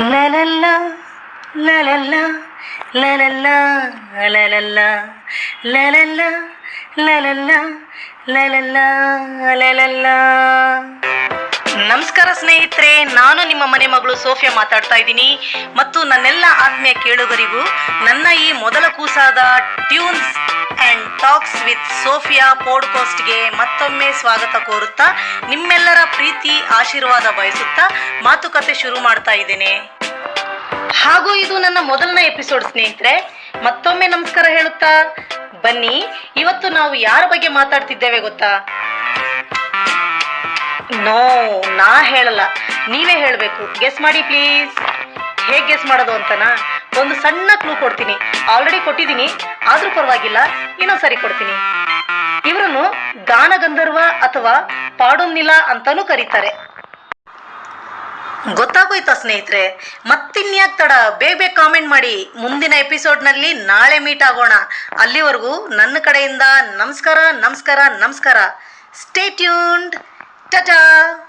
La la la, la la la, la la la, la la la, la la la, la la la, la la la, la la la. ನಮಸ್ಕಾರ ಸ್ನೇಹಿತರೆ, ನಾನು ನಿಮ್ಮ ಮನೆ ಮಗಳು Sophia ಮಾತಾಡ್ತಾ ಇದ್ದೀನಿ ಮತ್ತು ನನ್ನೆಲ್ಲ ಆತ್ಮೀಯ ಕೇಳುಗರಿಗೂ ನನ್ನ ಈ ಮೊದಲ ಕೂಸಾದ tunes and talks with Sophia ಪಾಡ್ಕಾಸ್ಟ್ಗೆ ಮತ್ತೊಮ್ಮೆ ಸ್ವಾಗತ ಕೋರುತ್ತಾ ನಿಮ್ಮೆಲ್ಲರ ಪ್ರೀತಿ ಆಶೀರ್ವಾದ ಬಯಸುತ್ತಾ ಮಾತುಕತೆ ಶುರು ಮಾಡ್ತಾ ಇದ್ದೇನೆ. ಹಾಗೂ ಇದು ನನ್ನ ಮೊದಲನೇ ಎಪಿಸೋಡ್ ಸ್ನೇಹಿತರೆ. ಮತ್ತೊಮ್ಮೆ ನಮಸ್ಕಾರ ಹೇಳುತ್ತಾ ಬನ್ನಿ, ಇವತ್ತು ನಾವು ಯಾರ ಬಗ್ಗೆ ಮಾತಾಡ್ತಿದ್ದೇವೆ ಗೊತ್ತಾ? ನಾ ಹೇಳಲ್ಲ, ನೀವೇ ಹೇಳಬೇಕು. ಗೆಸ್ ಮಾಡಿ ಪ್ಲೀಸ್. ಹೇಗೆ ಗೆಸ್ ಮಾಡೋದು ಅಂತನಾ? ಒಂದು ಸಣ್ಣ ಕ್ಲೂ ಕೊಡ್ತೀನಿ. ಆಲ್ರೆಡಿ ಕೊಟ್ಟಿದ್ದೀನಿ, ಆದ್ರೂ ಪರವಾಗಿಲ್ಲ, ಇನ್ನೊಂದ್ಸರಿ ಕೊಡ್ತೀನಿ. ಇವರನ್ನು ಗಾನಗಂಧರ್ವ ಅಥವಾ ಪಾಡುನಿಲ ಅಂತಾನೂ ಕರೀತಾರೆ. ಗೊತ್ತಾಗೋಯ್ತಾ ಸ್ನೇಹಿತರೆ? ಮತ್ತಿನ್ಯಾಕ್ ತಡ, ಬೇಗ ಕಾಮೆಂಟ್ ಮಾಡಿ. ಮುಂದಿನ ಎಪಿಸೋಡ್ನಲ್ಲಿ ನಾಳೆ ಮೀಟ್ ಆಗೋಣ. ಅಲ್ಲಿವರೆಗೂ ನನ್ನ ಕಡೆಯಿಂದ ನಮಸ್ಕಾರ ನಮಸ್ಕಾರ ನಮಸ್ಕಾರ. Stay tuned. Ta-da!